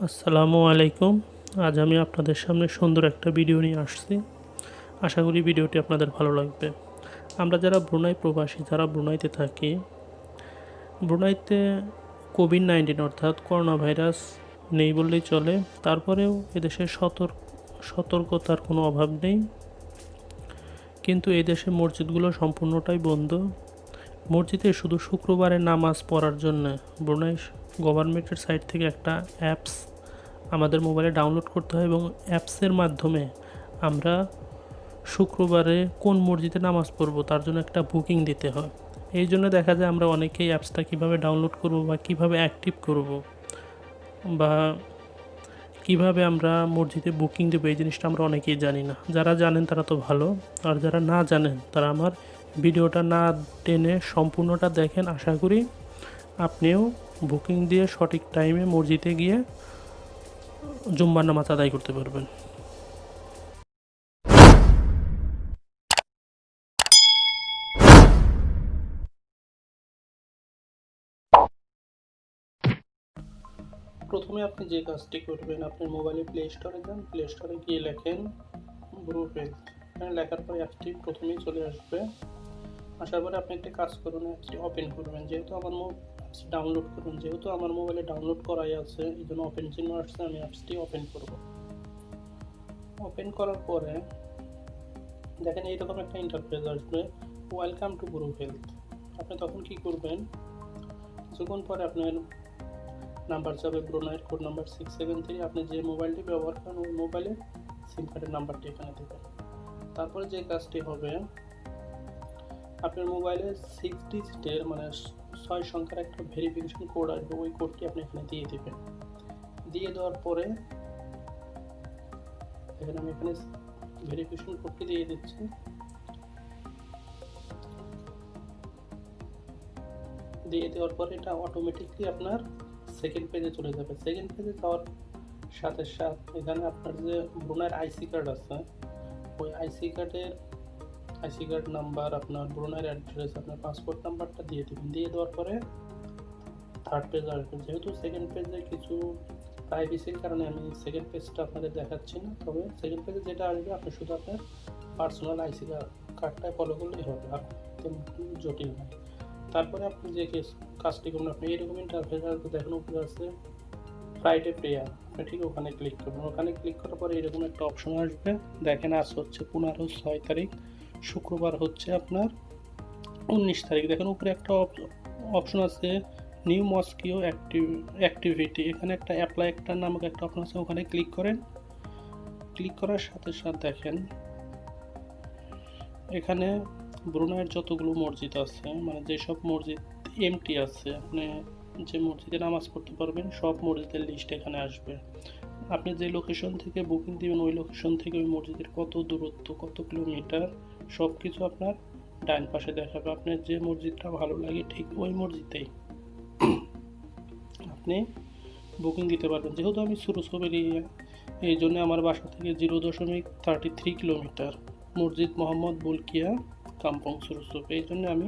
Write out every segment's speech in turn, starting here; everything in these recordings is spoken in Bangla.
আসসালামু আলাইকুম। আজ আমি আপনাদের সামনে সুন্দর একটা ভিডিও নিয়ে আসছি। আশা করি ভিডিওটি আপনাদের ভালো লাগবে। আমরা যারা ব্রুনাই প্রবাসী, যারা ব্রুনাইতে থাকি, ব্রুনাইতে কোভিড-19 অর্থাৎ করোনা ভাইরাস নেই বললেই চলে। তারপরেও এদেশে সতর্কতার কোনো অভাব নেই। কিন্তু এদেশে মসজিদগুলো সম্পূর্ণটাই বন্ধ। মসজিদে শুধু শুক্রবারে নামাজ পড়ার জন্য ব্রুনাই গভর্নমেন্টের সাইট থেকে একটা অ্যাপস আমাদের মোবাইলে ডাউনলোড করতে হয় এবং অ্যাপসের মাধ্যমে আমরা শুক্রবারে কোন মসজিদে নামাজ পড়ব তার জন্য একটা বুকিং দিতে হয়। এই জন্য দেখা যায় আমরা অনেকেই অ্যাপসটা কীভাবে ডাউনলোড করব বা কীভাবে অ্যাক্টিভ করব বা কীভাবে আমরা মসজিদে বুকিং দেবো এই জিনিসটা আমরা অনেকেই জানি না। যারা জানেন তারা তো ভালো, আর যারা না জানেন তারা আমার ভিডিওটা না টেনে সম্পূর্ণটা দেখেন। আশা করি আপনিও বুকিং দিয়ে সঠিক টাইমে মসজিদে গিয়ে জুম্মার নামাজ আদায় করতে পারবেন। প্রথমে আপনি যে কাজটি করবেন, আপনার মোবাইলে প্লে স্টোরে যান, প্লে স্টোরে গিয়ে লেখেন BruHealth। এখানে লেখার পরে অ্যাপসটি প্রথমেই চলে আসবে। আসার পরে আপনি একটা কাজ করুন, অ্যাপসটি ওপেন করবেন। যেহেতু আমার অ্যাপসটি ডাউনলোড করুন, যেহেতু আমার মোবাইলে ডাউনলোড করাই আছে এই জন্য ওপেন চিহ্ন আসছে। আমি অ্যাপসটি ওপেন করব। ওপেন করার পরে দেখেন এইরকম একটা ইন্টারফেস আসবে, ওয়েলকাম টু BruHealth। আপনি তখন কি করবেন, কিছুক্ষণ পরে আপনার নাম্বার যাবে ব্রুনাইয়ের কোড নাম্বার 673। আপনি যে মোবাইলটি ব্যবহার করেন ওই মোবাইলের সিম কার্ডের নাম্বারটি এখানে দেবেন। তারপরে যে কাজটি হবে, আপনার মোবাইলে 6 ডিজিটের মানে 6 সংখ্যার একটা ভেরিফিকেশন কোড আসবে, ওই কোডটি আপনি এখানে দিয়ে দেবেন। দিয়ে দেওয়ার পরে দেখেন আমি এখানে ভেরিফিকেশন কোডটি দিয়ে দিচ্ছি। দিয়ে দেওয়ার পরে এটা অটোমেটিকলি আপনার সেকেন্ড পেজে চলে যাবে। সেকেন্ড পেজে যাওয়ার সাথে সাথে এখানে আপনার যে ব্রুনাইয়ের আইসি কার্ড আছে, ওই আইসি কার্ড নাম্বার, আপনার ব্রুনাইয়ের অ্যাড্রেস, আপনার পাসপোর্ট নাম্বারটা দিয়ে দেবেন। দিয়ে দেওয়ার পরে থার্ড পেজ আসবে। যেহেতু সেকেন্ড পেজে কিছু প্রাইভেসির কারণে আমি সেকেন্ড পেজটা আপনাদের দেখাচ্ছি না, তবে সেকেন্ড পেজে যেটা আসবে আপনি শুধু আপনার পার্সোনাল আইসি কার্ডটায় ফলো করলেই হবে, আর জটিল নয়। তারপরে আপনি যে কাজটি করুন, আপনি এরকম ইন্টারফেস আসবে, দেখেন উপরে আছে ফ্রাইডে প্রেয়ার। আপনি ঠিক ওখানে ক্লিক করবেন। ওখানে ক্লিক করার পরে এরকম একটা অপশন আসবে, দেখেন আজ হচ্ছে 15/6 তারিখ, শুক্রবার হচ্ছে আপনার 19 তারিখ। দেখেন উপরে একটা অপশন আছে নিউ মস্কিও অ্যাক্টিভিটি। এখানে একটা অ্যাপ্লাই একটা নামক একটা অপশন আছে, ওখানে ক্লিক করেন। ক্লিক করার সাথে সাথে দেখেন এখানে ব্রুনাইয়ের যতগুলো মসজিদ আছে, মানে যেসব মসজিদ এমটি আছে, আপনি যে মসজিদে নামাজ পড়তে পারবেন সব মসজিদের লিস্ট এখানে আসবে। আপনি যে লোকেশন থেকে বুকিং দিবেন ওই লোকেশন থেকে ওই মসজিদের কত দূরত্ব, কত কিলোমিটার, সব কিছু আপনার ডান পাশে দেখাবে। আপনার যে মসজিদটা ভালো লাগে ঠিক ওই মসজিদেই আপনি বুকিং দিতে পারবেন। যেহেতু আমি সুরুসব এরিয়া, এই জন্য আমার বাসা থেকে 0.33 কিলোমিটার মসজিদ মোহাম্মদ বুলকিয়া কাম্পং সুরুসব, এই জন্য আমি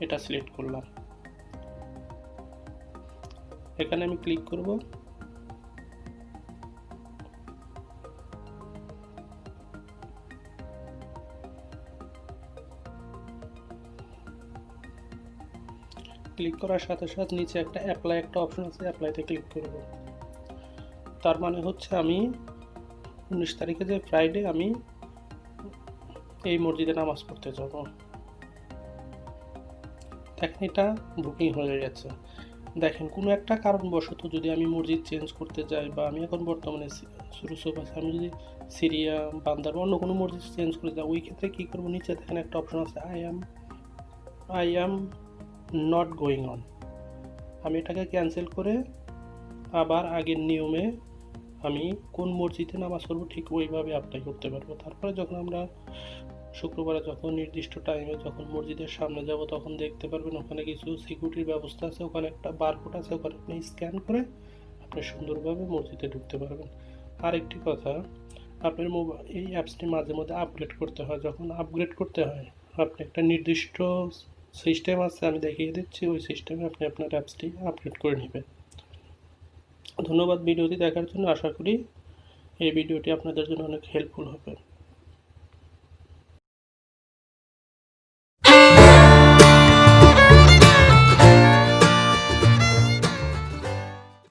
এটা সিলেক্ট করলাম। এখানে আমি ক্লিক করব। ক্লিক করার সাথে সাথে নিচে একটা অ্যাপ্লাই একটা অপশন আছে, অ্যাপ্লাইতে ক্লিক করব। তার মানে হচ্ছে আমি 19 তারিখে যে ফ্রাইডে আমি এই মসজিদে নামাজ পড়তে যাব। দেখেন এটা বুকিং হয়ে গেছে। দেখেন কোনো একটা কারণবশত যদি আমি মসজিদ চেঞ্জ করতে যাই, বা আমি এখন বর্তমানে সুরুসব আছে, আমি যদি সিরিয়া, বান্দার অন্য কোনো মসজিদ চেঞ্জ করে যাই, ওই ক্ষেত্রে কী করবো, নিচে দেখেন একটা অপশন আছে I am not going on. আমি এটাকে ক্যান্সেল করে আবার আগের নিয়মে আমি কোন মসজিদে নামাজ পড়বো ঠিক ওইভাবে অ্যাপ্লাই করতে পারবো। তারপরে যখন আমরা শুক্রবারে যখন নির্দিষ্ট টাইমে যখন মসজিদের সামনে যাব, তখন দেখতে পারবেন ওখানে কিছু সিকিউরিটির ব্যবস্থা আছে, ওখানে একটা বারকোড আছে, ওখানে আপনি স্ক্যান করে আপনি সুন্দরভাবে মসজিদে ঢুকতে পারবেন। আরেকটি কথা, আপনার মোবাইল এই অ্যাপসটি মাঝে মধ্যে আপগ্রেড করতে হয়। যখন আপগ্রেড করতে হয় আপনি একটা নির্দিষ্ট সিস্টেম আছে, আমি দেখিয়ে দিচ্ছি, ওই সিস্টেমে আপনি আপনার অ্যাপসটি আপগ্রেড করে নেবেন। ধন্যবাদ ভিডিওটি দেখার জন্য। আশা করি এই ভিডিওটি আপনাদের জন্য অনেক হেল্পফুল হবে।